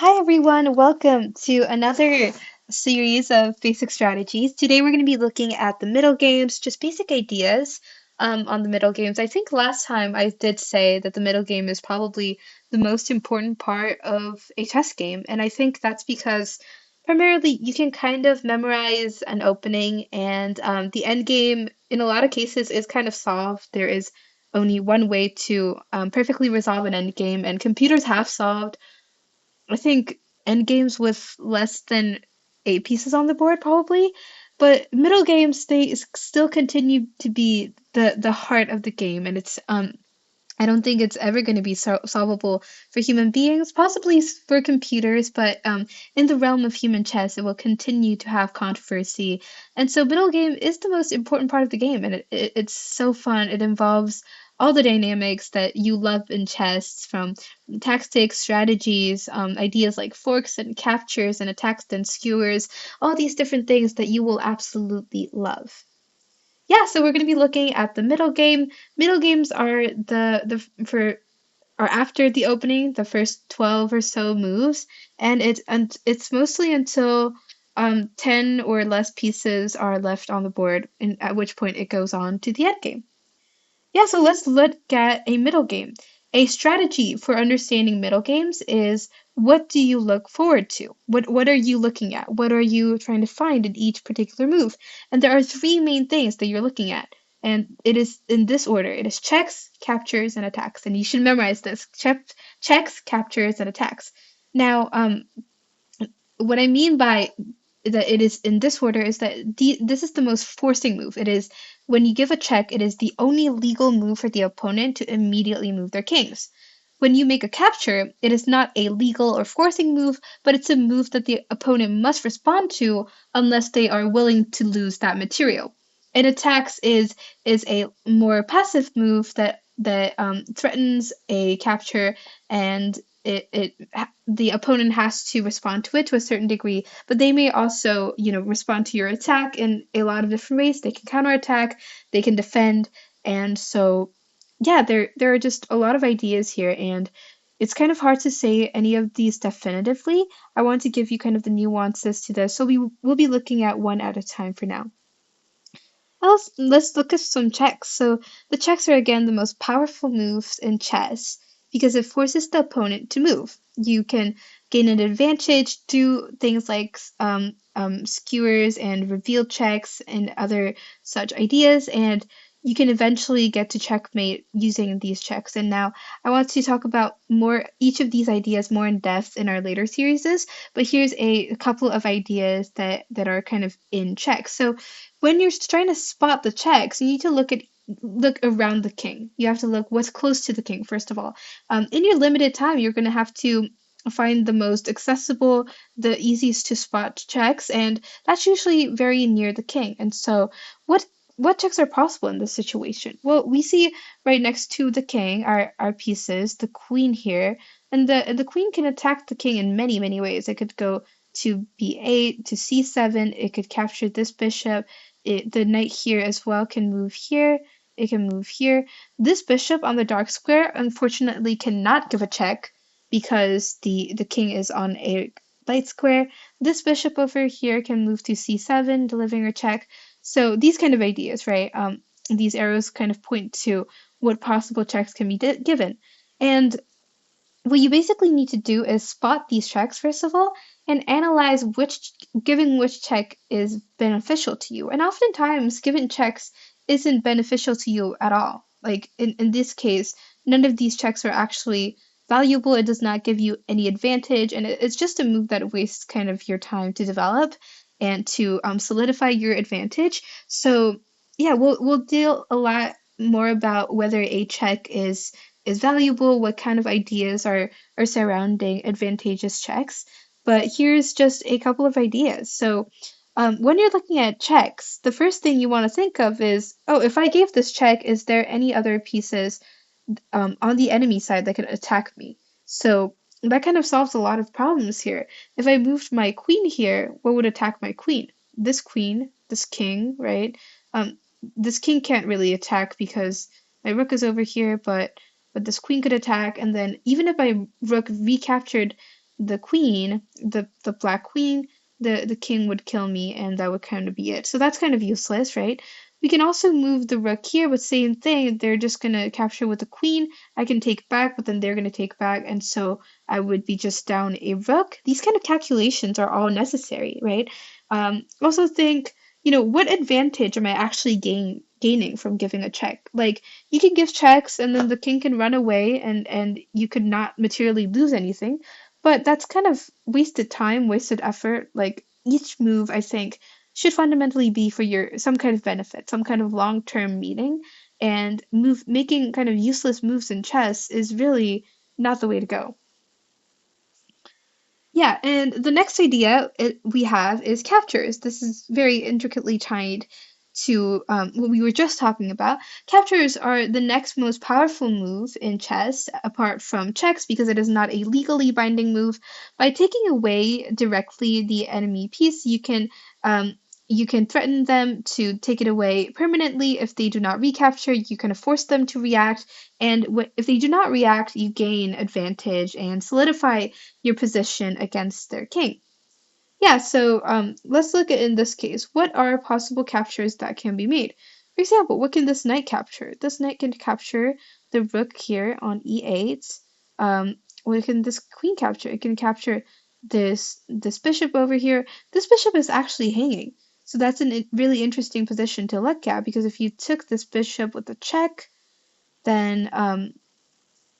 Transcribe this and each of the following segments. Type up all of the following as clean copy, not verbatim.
Hi everyone, welcome to another series of basic strategies. Today we're going to be looking at the middle games, just basic ideas on the middle games. I think last time I did say that the middle game is probably the most important part of a chess game, and I think that's because primarily you can kind of memorize an opening, and the end game in a lot of cases is kind of solved. There is only one way to perfectly resolve an end game, and computers have solved I think end games with less than 8 pieces on the board, probably. But middle games, still continue to be the heart of the game, and it's I don't think it's ever going to be solvable for human beings, possibly for computers, but in the realm of human chess, it will continue to have controversy. And so, middle game is the most important part of the game, and it's so fun. It involves all the dynamics that you love in chess, from tactics, strategies, ideas like forks and captures and attacks and skewers, all these different things that you will absolutely love. Yeah, so we're going to be looking at the middle game. Middle games are the for are after the opening, the first 12 or so moves, and it's mostly until 10 or less pieces are left on the board, and at which point it goes on to the end game. Yeah, so let's look at a middle game. A strategy for understanding middle games is, what do you look forward to? What are you looking at? What are you trying to find in each particular move? And there are three main things that you're looking at. And it is in this order. It is checks, captures, and attacks. And you should memorize this. Checks, captures, and attacks. Now, what I mean by that it is in this order is that this is the most forcing move. It is when you give a check, it is the only legal move for the opponent to immediately move their kings. When you make a capture, it is not a legal or forcing move, but it's a move that the opponent must respond to unless they are willing to lose that material. And attacks is a more passive move that threatens a capture, and the opponent has to respond to it to a certain degree, but they may also, respond to your attack in a lot of different ways. They can counterattack, they can defend, and so yeah, there are just a lot of ideas here, and it's kind of hard to say any of these definitively. I want to give you kind of the nuances to this, so we will be looking at one at a time for now. Let's look at some checks. So the checks are again the most powerful moves in chess because it forces the opponent to move. You can gain an advantage, do things like skewers and reveal checks and other such ideas, and you can eventually get to checkmate using these checks. And now I want to talk about more each of these ideas more in depth in our later series, but here's a couple of ideas that are kind of in checks. So when you're trying to spot the checks, you need to look around the king. You have to look what's close to the king, first of all. In your limited time, you're going to have to find the most accessible, the easiest to spot checks, and that's usually very near the king. And so, what checks are possible in this situation? Well, we see right next to the king are pieces, the queen here, and the queen can attack the king in many, many ways. It could go to b8, to c7, it could capture this bishop, the knight here as well can move here. It can move here. This bishop on the dark square unfortunately cannot give a check because the king is on a light square. This bishop over here can move to c7, delivering a check. So these kind of ideas, right? These arrows kind of point to what possible checks can be given. And what you basically need to do is spot these checks, first of all, and analyze which giving which check is beneficial to you. And oftentimes, given checks isn't beneficial to you at all. Like in this case, none of these checks are actually valuable. It does not give you any advantage, and it's just a move that wastes kind of your time to develop and to solidify your advantage. So yeah, we'll deal a lot more about whether a check is valuable, what kind of ideas are surrounding advantageous checks. But here's just a couple of ideas. So when you're looking at checks, the first thing you want to think of is, oh, if I gave this check, is there any other pieces on the enemy side that could attack me? So that kind of solves a lot of problems here. If I moved my queen here, what would attack my queen, this king, right? This king can't really attack because my rook is over here, but this queen could attack, and then even if my rook recaptured the queen, the black queen, the king would kill me, and that would kind of be it. So that's kind of useless, right? We can also move the rook here, but same thing. They're just gonna capture with the queen. I can take back, but then they're gonna take back, and so I would be just down a rook. These kind of calculations are all necessary, right? Also think, what advantage am I actually gaining from giving a check? Like, you can give checks and then the king can run away and you could not materially lose anything, but that's kind of wasted time, wasted effort. Like, each move, I think, should fundamentally be for your some kind of benefit, some kind of long-term meaning, and making kind of useless moves in chess is really not the way to go. Yeah, and the next idea we have is captures. This is very intricately tied to what we were just talking about. Captures are the next most powerful move in chess, apart from checks, because it is not a legally binding move. By taking away directly the enemy piece, you can threaten them to take it away permanently. If they do not recapture, you kind of force them to react, and if they do not react, you gain advantage and solidify your position against their king. Yeah, so let's look at in this case, what are possible captures that can be made? For example, what can this knight capture? This knight can capture the rook here on e8. What can this queen capture? It can capture this bishop over here. This bishop is actually hanging. So that's a really interesting position to look at, because if you took this bishop with a check, then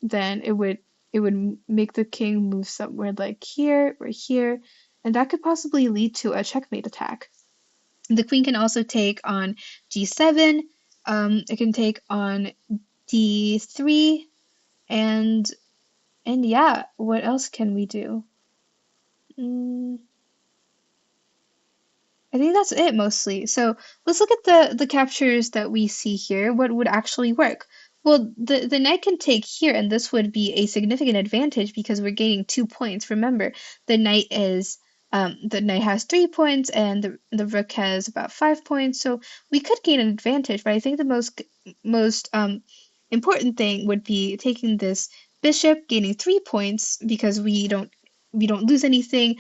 then it would make the king move somewhere like here or here, and that could possibly lead to a checkmate attack. The queen can also take on g7. It can take on d3, and yeah, what else can we do? Mm, I think that's it mostly. So let's look at the captures that we see here. What would actually work? Well, the knight can take here, and this would be a significant advantage because we're gaining 2 points. Remember, the knight has 3 points, and the rook has about 5 points. So we could gain an advantage, but I think the most important thing would be taking this bishop, gaining 3 points because we don't lose anything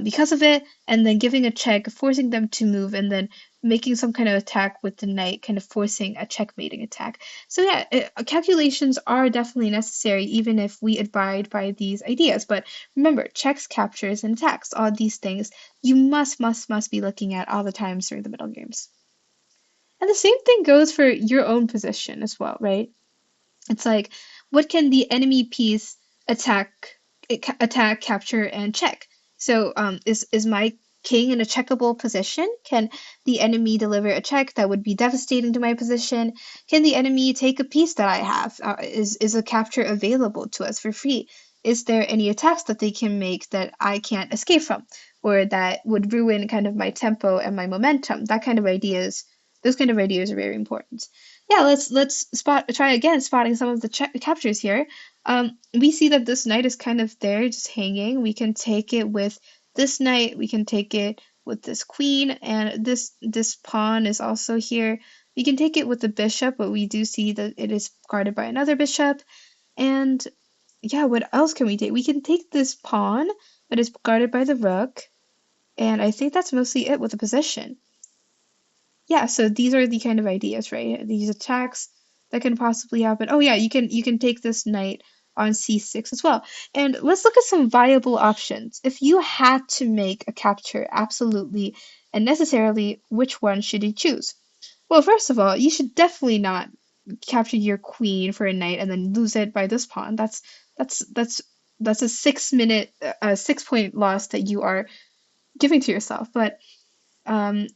because of it, and then giving a check, forcing them to move, and then making some kind of attack with the knight, kind of forcing a checkmating attack. So yeah, calculations are definitely necessary, even if we abide by these ideas. But remember, checks, captures, and attacks, all these things you must be looking at all the times during the middle games. And the same thing goes for your own position as well, right? It's like, what can the enemy piece attack, capture, and check? So, is my king in a checkable position? Can the enemy deliver a check that would be devastating to my position? Can the enemy take a piece that I have? Is a capture available to us for free? Is there any attacks that they can make that I can't escape from, or that would ruin kind of my tempo and my momentum? Those kind of ideas are very important. Yeah, let's try again spotting some of the captures here. We see that this knight is kind of there, just hanging. We can take it with this knight. We can take it with this queen, and this pawn is also here. We can take it with the bishop, but we do see that it is guarded by another bishop. And yeah, what else can we take? We can take this pawn, but it's guarded by the rook. And I think that's mostly it with the position. Yeah, so these are the kind of ideas, right? These attacks that can possibly happen. Oh yeah, you can take this knight on c6 as well. And let's look at some viable options. If you had to make a capture absolutely and necessarily, which one should you choose? Well, first of all, you should definitely not capture your queen for a knight and then lose it by this pawn. That's a 6 minute 6 point loss that you are giving to yourself. But um,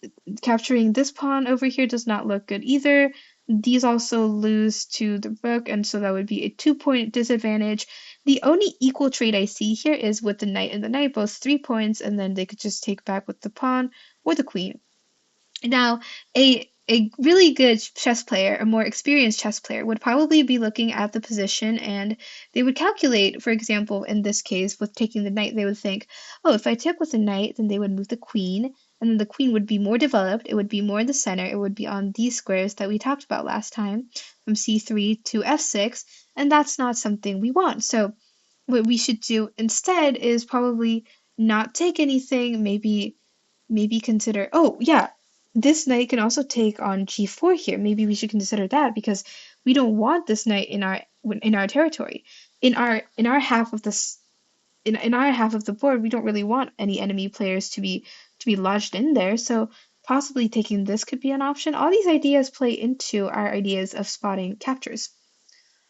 capturing this pawn over here does not look good either. These also lose to the rook, and so that would be a 2 point disadvantage. The only equal trade I see here is with the knight and the knight, both 3 points, and then they could just take back with the pawn or the queen. Now, a really good chess player, a more experienced chess player, would probably be looking at the position, and they would calculate, for example, in this case, with taking the knight, they would think, oh, if I took with the knight, then they would move the queen, and then the queen would be more developed, it would be more in the center, it would be on these squares that we talked about last time, from c3 to f6, and that's not something we want. So what we should do instead is probably not take anything, maybe consider, oh yeah, this knight can also take on g4 here. Maybe we should consider that because we don't want this knight in our territory. In our half of this in our half of the board, we don't really want any enemy players to be lodged in there. So possibly taking this could be an option. All these ideas play into our ideas of spotting captures.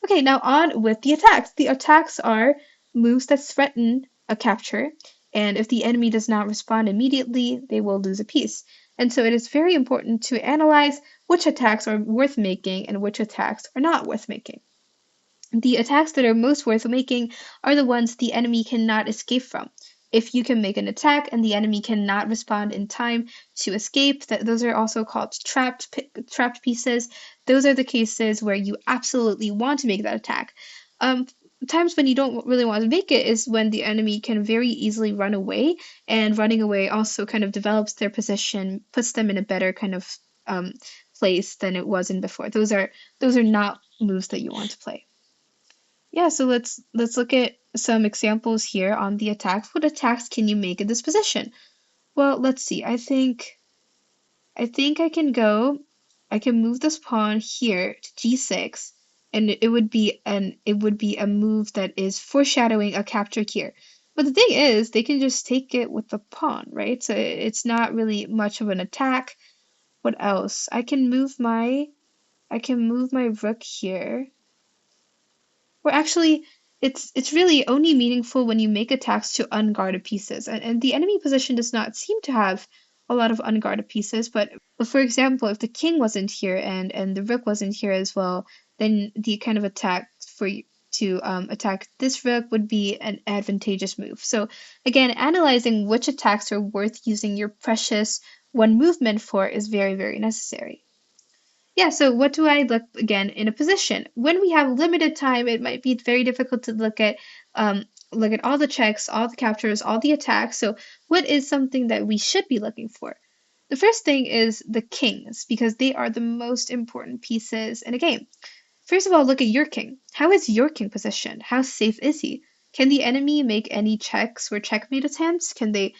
Okay, now on with the attacks. The attacks are moves that threaten a capture, and if the enemy does not respond immediately, they will lose a piece. And so it is very important to analyze which attacks are worth making and which attacks are not worth making. The attacks that are most worth making are the ones the enemy cannot escape from. If you can make an attack and the enemy cannot respond in time to escape, those are also called trapped pieces. Those are the cases where you absolutely want to make that attack. Um, Times when you don't really want to make it is when the enemy can very easily run away, and running away also kind of develops their position, puts them in a better kind of um, place than it was in before. Those are not moves that you want to play. Yeah, so let's look at some examples here on the attacks. What attacks can you make in this position? Well, let's see. I think I can move this pawn here to g6, and it would be a move that is foreshadowing a capture here. But the thing is, they can just take it with the pawn, right? So it's not really much of an attack. What else? I can move my rook here. Or actually, it's really only meaningful when you make attacks to unguarded pieces. And the enemy position does not seem to have a lot of unguarded pieces, but for example, if the king wasn't here and the rook wasn't here as well, then the kind of attack for you to attack this rook would be an advantageous move. So again, analyzing which attacks are worth using your precious one movement for is very, very necessary. Yeah, so what do I look again in a position? When we have limited time, it might be very difficult to look at all the checks, all the captures, all the attacks. So what is something that we should be looking for? The first thing is the kings, because they are the most important pieces in a game. First of all, look at your king. How is your king positioned? How safe is he? Can the enemy make any checks or checkmate attempts? Can they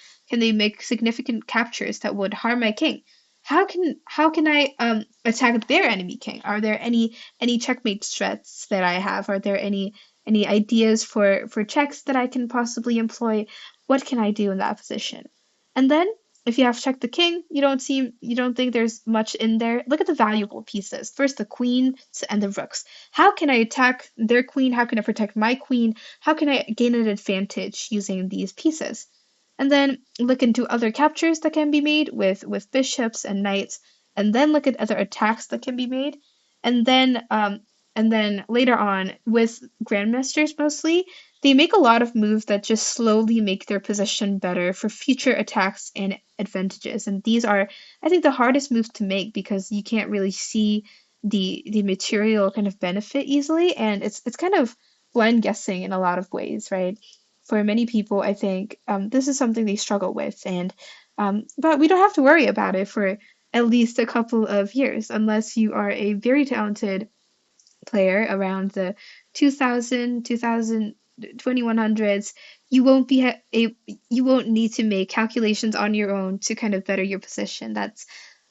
make significant captures that would harm my king? How can I attack their enemy king? Are there any checkmate threats that I have? Are there any ideas for checks that I can possibly employ? What can I do in that position? And then if you have checked the king, you don't think there's much in there. Look at the valuable pieces. First, the queens and the rooks. How can I attack their queen? How can I protect my queen? How can I gain an advantage using these pieces? And then look into other captures that can be made with bishops and knights, and then look at other attacks that can be made, and then later on with grandmasters mostly, they make a lot of moves that just slowly make their position better for future attacks and advantages. And these are, I think, the hardest moves to make because you can't really see the material kind of benefit easily, and it's kind of blind guessing in a lot of ways, right? For many people, I think this is something they struggle with, and but we don't have to worry about it for at least a couple of years unless you are a very talented player around the 2000, 2000, 2100s. You won't be you won't need to make calculations on your own to kind of better your position. That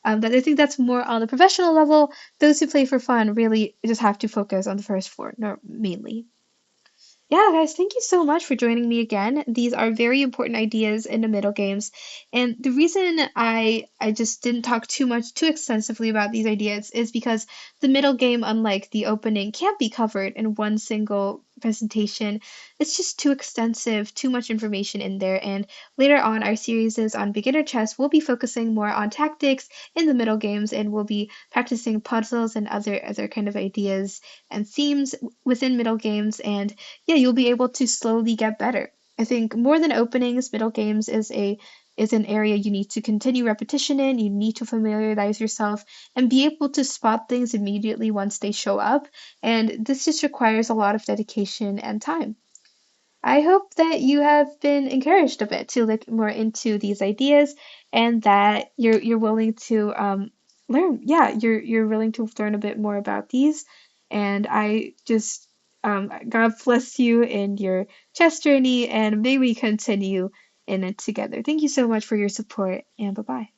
I think that's more on the professional level. Those who play for fun really just have to focus on the first four, no, mainly. Yeah, guys, thank you so much for joining me again. These are very important ideas in the middle games. And the reason I just didn't talk too extensively about these ideas is because the middle game, unlike the opening, can't be covered in one single presentation. It's just too extensive, too much information in there. And later on, our series is on beginner chess. We'll be focusing more on tactics in the middle games, and we'll be practicing puzzles and other kind of ideas and themes within middle games. And yeah, you'll be able to slowly get better. I think more than openings, middle games is an area you need to continue repetition in. You need to familiarize yourself and be able to spot things immediately once they show up. And this just requires a lot of dedication and time. I hope that you have been encouraged a bit to look more into these ideas and that you're willing to learn. Yeah, you're willing to learn a bit more about these. And I just God bless you in your chess journey, and may we continue in it together. Thank you so much for your support, and bye bye.